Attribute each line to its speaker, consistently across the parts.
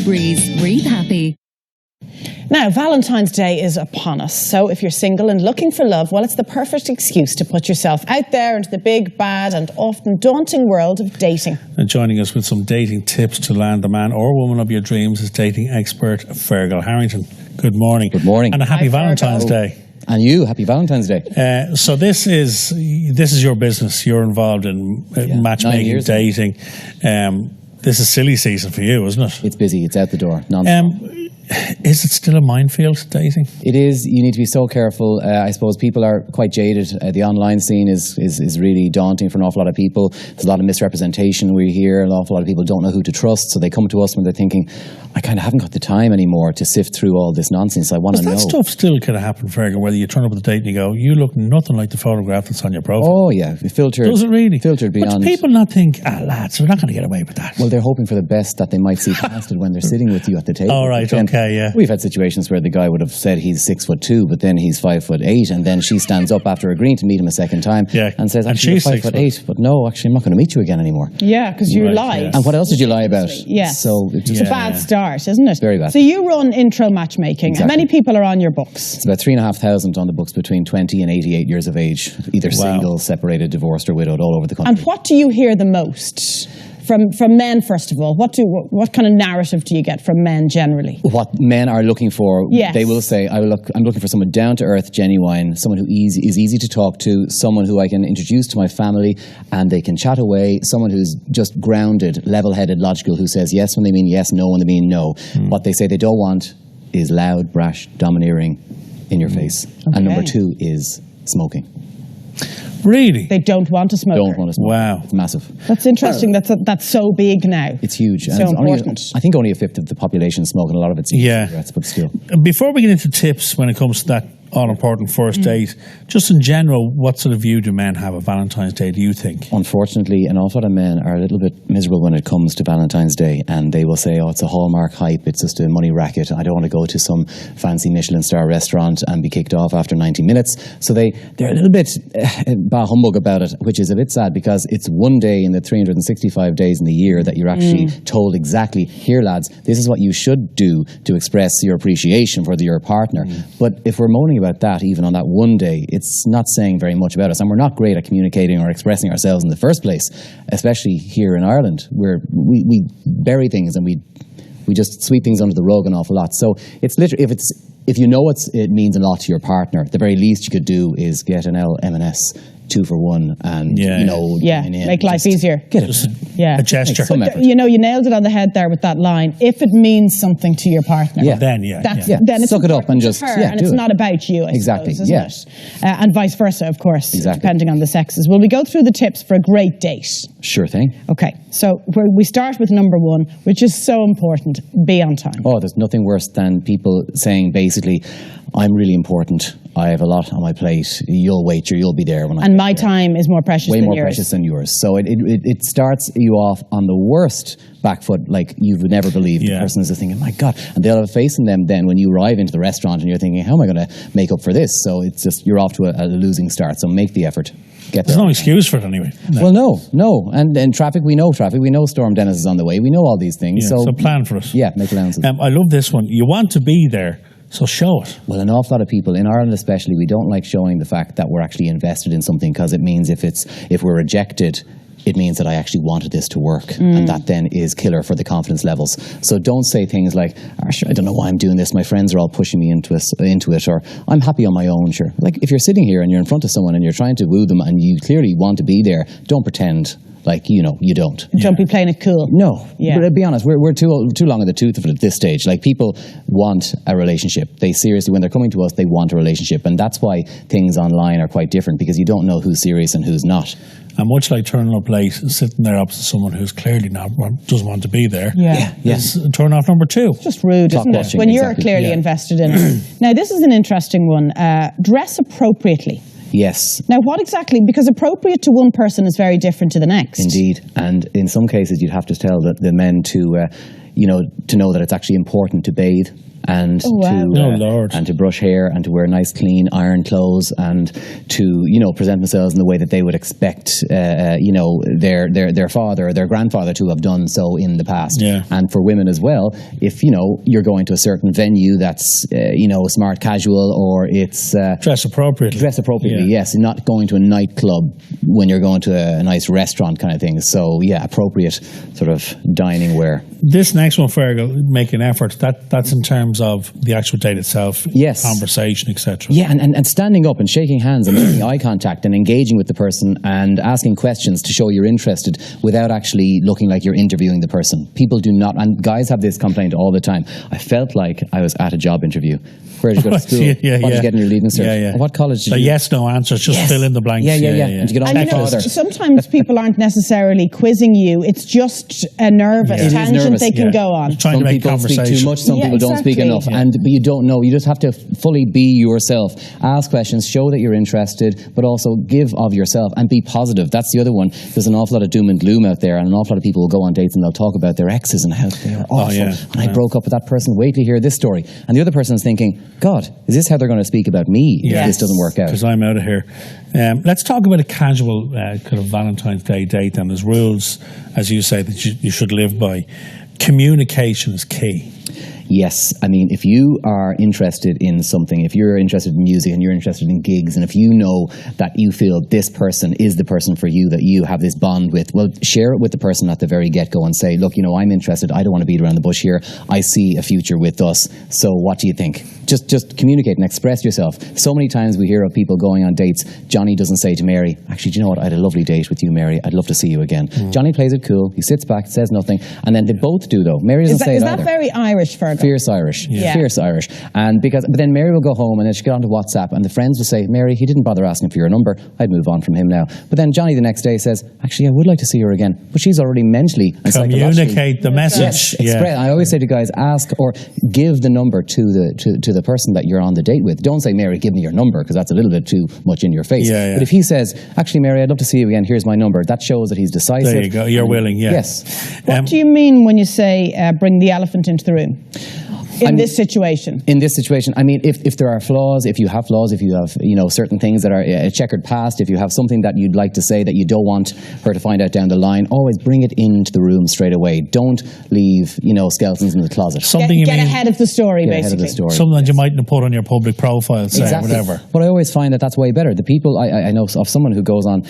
Speaker 1: Breeze. Breathe happy.
Speaker 2: Now, Valentine's Day is upon us, so if you're single and looking for love, well, it's the perfect excuse to put yourself out there into the big, bad and often daunting world of dating.
Speaker 3: And joining us with some dating tips to land the man or woman of your dreams is dating expert Fergal Harrington. Good morning.
Speaker 4: Good morning.
Speaker 3: And a happy Valentine's Day.
Speaker 4: And you, happy Valentine's Day.
Speaker 3: So this is your business. You're involved in matchmaking, dating. This is silly season for you, isn't it?
Speaker 4: It's busy. It's out the door. Non-stop.
Speaker 3: Is it still a minefield, dating?
Speaker 4: It is. You need to be so careful. I suppose people are quite jaded. The online scene is really daunting for an awful lot of people. There's a lot of misrepresentation we hear. An awful lot of people don't know who to trust, so they come to us when they're thinking, I kind of haven't got the time anymore to sift through all this nonsense. I want to know.
Speaker 3: Does that stuff still kind of happen, Fergal, whether you turn up at the date and you go, you look nothing like the photograph that's on your profile?
Speaker 4: Oh, yeah. Filtered.
Speaker 3: Does it really?
Speaker 4: Filtered beyond.
Speaker 3: But do people not think, lads, we're not going to get away with that?
Speaker 4: Well, they're hoping for the best that they might see past it when they're sitting with you at the table.
Speaker 3: All right, okay, yeah.
Speaker 4: We've had situations where the guy would have said he's 6'2", but then he's 5'8", and then she stands up after agreeing to meet him a second time and says, actually, you're 5'8", but no, actually, I'm not going to meet you again anymore.
Speaker 2: Yeah, because you lied.
Speaker 4: Yeah. And what else did you lie about?
Speaker 2: Yes.
Speaker 4: So
Speaker 2: it's a bad start, isn't it?
Speaker 4: Very bad.
Speaker 2: So you run intro matchmaking, and many people are on your books.
Speaker 4: It's about 3,500 on the books between 20 and 88 years of age, either single, separated, divorced, or widowed, all over the country.
Speaker 2: And what do you hear the most? From men, first of all, what kind of narrative do you get from men generally?
Speaker 4: What men are looking for, they will say, I'm looking for someone down to earth, genuine, someone who is easy to talk to, someone who I can introduce to my family and they can chat away, someone who's just grounded, level-headed, logical, who says yes when they mean yes, no when they mean no. What they say they don't want is loud, brash, domineering, in your face. Okay. And number 2 is smoking.
Speaker 3: Really?
Speaker 2: They don't want to smoke.
Speaker 4: Don't want to smoke.
Speaker 3: Wow.
Speaker 4: It's massive.
Speaker 2: That's interesting. That's so big now.
Speaker 4: It's huge.
Speaker 2: So important.
Speaker 4: I think only a fifth of the population smoking. A lot of it's cigarettes, but still.
Speaker 3: Before we get into tips when it comes to that all-important first date, just in general, what sort of view do men have of Valentine's Day, do you think?
Speaker 4: Unfortunately, an awful lot of men are a little bit miserable when it comes to Valentine's Day, and they will say, oh, it's a Hallmark hype, it's just a money racket, I don't want to go to some fancy Michelin star restaurant and be kicked off after 90 minutes. So they're a little bit bah humbug about it, which is a bit sad, because it's one day in the 365 days in the year that you're actually told exactly, here lads, this is what you should do to express your appreciation for your partner. But if we're moaning about that, even on that one day, it's not saying very much about us, and we're not great at communicating or expressing ourselves in the first place, especially here in Ireland, where we bury things and we just sweep things under the rug an awful lot. So it's literally, if you know it means a lot to your partner, the very least you could do is get an M&S 2 for 1 and
Speaker 2: make life easier.
Speaker 4: Get it.
Speaker 3: A gesture.
Speaker 2: You nailed it on the head there with that line. If it means something to your partner,
Speaker 3: then
Speaker 2: it's
Speaker 4: suck it up and just
Speaker 2: and it's not about you. I suppose, isn't it? And vice versa, of course, depending on the sexes. Will we go through the tips for a great date?
Speaker 4: Sure thing.
Speaker 2: Okay, so we start with number 1, which is so important: be on time.
Speaker 4: Oh, there's nothing worse than people saying basically, I'm really important, I have a lot on my plate, you'll wait, you'll be there when I.
Speaker 2: And my time is more precious than yours.
Speaker 4: Way more precious than yours. So it starts you off on the worst back foot, like you would never believe. The person is thinking, my God. And they'll have a face in them then when you arrive into the restaurant and you're thinking, how am I going to make up for this? So it's just, you're off to a losing start. So make the effort.
Speaker 3: There's no excuse for it anyway.
Speaker 4: No. Well, no. And traffic, we know Storm Dennis is on the way. We know all these things.
Speaker 3: So plan for it.
Speaker 4: Yeah, make allowances.
Speaker 3: I love this one. You want to be there, so show it.
Speaker 4: Well, an awful lot of people, in Ireland especially, we don't like showing the fact that we're actually invested in something, because it means if we're rejected, it means that I actually wanted this to work, and that then is killer for the confidence levels. So don't say things like, sure, I don't know why I'm doing this, my friends are all pushing me into it, or I'm happy on my own, sure. Like, if you're sitting here and you're in front of someone and you're trying to woo them and you clearly want to be there, don't pretend like, you don't.
Speaker 2: Don't be playing it cool.
Speaker 4: No. Yeah. But to be honest, we're too long in the tooth of it at this stage. Like, people want a relationship. They seriously, when they're coming to us, they want a relationship. And that's why things online are quite different, because you don't know who's serious and who's not.
Speaker 3: And much like turning up late and sitting there opposite someone who's clearly doesn't want to be there.
Speaker 4: Yes.
Speaker 3: Turn off number 2.
Speaker 2: It's just rude, isn't it? When you're clearly invested in it. Now, this is an interesting one. Dress appropriately.
Speaker 4: Yes.
Speaker 2: Now, what exactly? Because appropriate to one person is very different to the next.
Speaker 4: Indeed. And in some cases, you'd have to tell the men to know that it's actually important to bathe. and to brush hair and to wear nice, clean, iron clothes and to, you know, present themselves in the way that they would expect, you know, their father or their grandfather to have done so in the past.
Speaker 3: Yeah.
Speaker 4: And for women as well, if, you know, you're going to a certain venue that's, you know, smart casual, or it's...
Speaker 3: Dress appropriately.
Speaker 4: Dress appropriately, yes. Not going to a nightclub when you're going to a nice restaurant kind of thing. So, yeah, appropriate sort of dining wear.
Speaker 3: This next one, Fergal, make an effort. That's in terms of the actual date itself,
Speaker 4: yes,
Speaker 3: conversation, etc.
Speaker 4: Yeah, and standing up and shaking hands and making eye contact and engaging with the person and asking questions to show you're interested without actually looking like you're interviewing the person. People do not, and guys have this complaint all the time. I felt like I was at a job interview. Where did you go to school? What did you get in your leaving cert? What college did you?
Speaker 3: Yes, no answers, just fill in the blanks.
Speaker 4: Yeah. And you get on father.
Speaker 2: Sometimes people aren't necessarily quizzing you. It's just a nervous tangent they can go on.
Speaker 3: Trying to make
Speaker 4: people
Speaker 3: conversation.
Speaker 4: Speak too much, some people don't speak enough. But you don't know. You just have to fully be yourself. Ask questions, show that you're interested, but also give of yourself and be positive. That's the other one. There's an awful lot of doom and gloom out there, and an awful lot of people will go on dates and they'll talk about their exes and how they are awful. And I broke up with that person. Wait to hear this story. And the other person is thinking, God, is this how they're going to speak about me if this doesn't work out?
Speaker 3: Because I'm out of here. Let's talk about a casual kind of Valentine's Day date. And there's rules, as you say, that you should live by. Communication is key.
Speaker 4: Yes, I mean, if you are interested in something, if you're interested in music and you're interested in gigs, and if you know that you feel this person is the person for you, that you have this bond with, well, share it with the person at the very get-go and say, look, you know, I'm interested, I don't want to beat around the bush here, I see a future with us, so what do you think? Just communicate and express yourself. So many times we hear of people going on dates, Johnny doesn't say to Mary, actually, do you know what, I had a lovely date with you, Mary, I'd love to see you again. Johnny plays it cool, he sits back, says nothing, and then they both do though. Mary doesn't say it either.
Speaker 2: Is that very Irish, Fergal?
Speaker 4: Fierce Irish. Fierce Irish. But then Mary will go home and then she'll get onto WhatsApp and the friends will say, Mary, he didn't bother asking for your number, I'd move on from him now. But then Johnny the next day says, actually, I would like to see her again. But she's already mentally and
Speaker 3: communicate the message.
Speaker 4: Yes, I always say to guys, ask or give the number to the person that you're on the date with. Don't say, Mary, give me your number, because that's a little bit too much in your face. But if he says, actually, Mary, I'd love to see you again, here's my number, that shows that he's decisive.
Speaker 3: There you go, you're willing,
Speaker 4: Yes.
Speaker 2: What do you mean when you say bring the elephant into the room? In this situation,
Speaker 4: I mean, if there are flaws, if you have flaws, if you have, you know, certain things that are a checkered past, if you have something that you'd like to say that you don't want her to find out down the line, always bring it into the room straight away. Don't leave, you know, skeletons in the closet.
Speaker 2: Get ahead of the something
Speaker 3: that you mightn't have put on your public profile, say, whatever.
Speaker 4: But I always find that that's way better. The people I know of someone who goes on,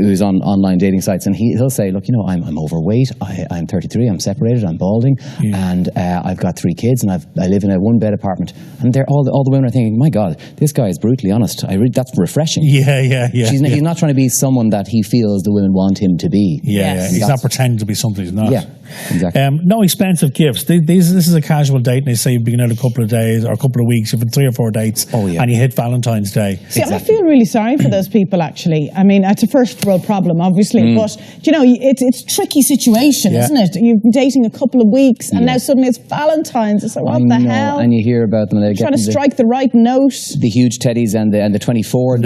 Speaker 4: who's on online dating sites, and he'll say, look, you know, I'm overweight, I'm 33, I'm separated, I'm balding, and I've got 3 kids, and I live in a 1-bed apartment, and all the women are thinking, my God, this guy is brutally honest. That's refreshing. He's not trying to be someone that he feels the women want him to be.
Speaker 3: He's not pretending to be something he's not.
Speaker 4: Yeah, exactly.
Speaker 3: No expensive gifts. This is a casual date, and they say you've been out a couple of days or a couple of weeks, you've been 3 or 4 dates, and you hit Valentine's Day.
Speaker 2: See, I feel really sorry for those people, actually. I mean, it's a first world problem, obviously, but, you know, it's a tricky situation, isn't it? You've been dating a couple of weeks, and now suddenly it's Valentine's. It's like, what the hell?
Speaker 4: And you hear about them.
Speaker 2: Trying to strike the right note.
Speaker 4: The huge teddies and the 24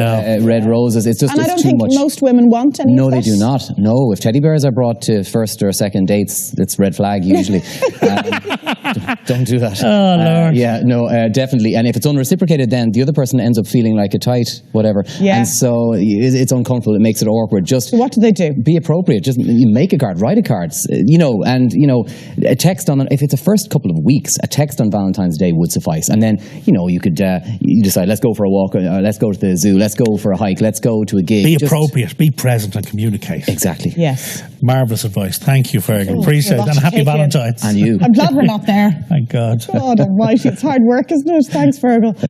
Speaker 4: red roses. It's just
Speaker 2: and I don't
Speaker 4: too
Speaker 2: think
Speaker 4: much.
Speaker 2: Most women want any
Speaker 4: No,
Speaker 2: of
Speaker 4: they do not. No, if teddy bears are brought to first or second dates, it's red flag usually. Don't do that.
Speaker 2: Oh, Lord.
Speaker 4: Definitely. And if it's unreciprocated, then the other person ends up feeling like a tight whatever. And so it's uncomfortable. It makes it awkward. Just
Speaker 2: what do they do?
Speaker 4: Be appropriate. Just make a card, write a card. A text on if it's a first couple of weeks, a text on Valentine's Day would suffice. And then, you know, you could you decide, let's go for a walk, let's go to the zoo, let's go for a hike, let's go to a gig.
Speaker 3: Be appropriate, be present and communicate.
Speaker 4: Exactly.
Speaker 2: Yes.
Speaker 3: Marvellous advice. Thank you, Fergal. Appreciate it. And happy Valentine's.
Speaker 4: And you.
Speaker 2: I'm glad we're not there.
Speaker 3: Thank God.
Speaker 2: God almighty. It's hard work, isn't it? Thanks, Fergal.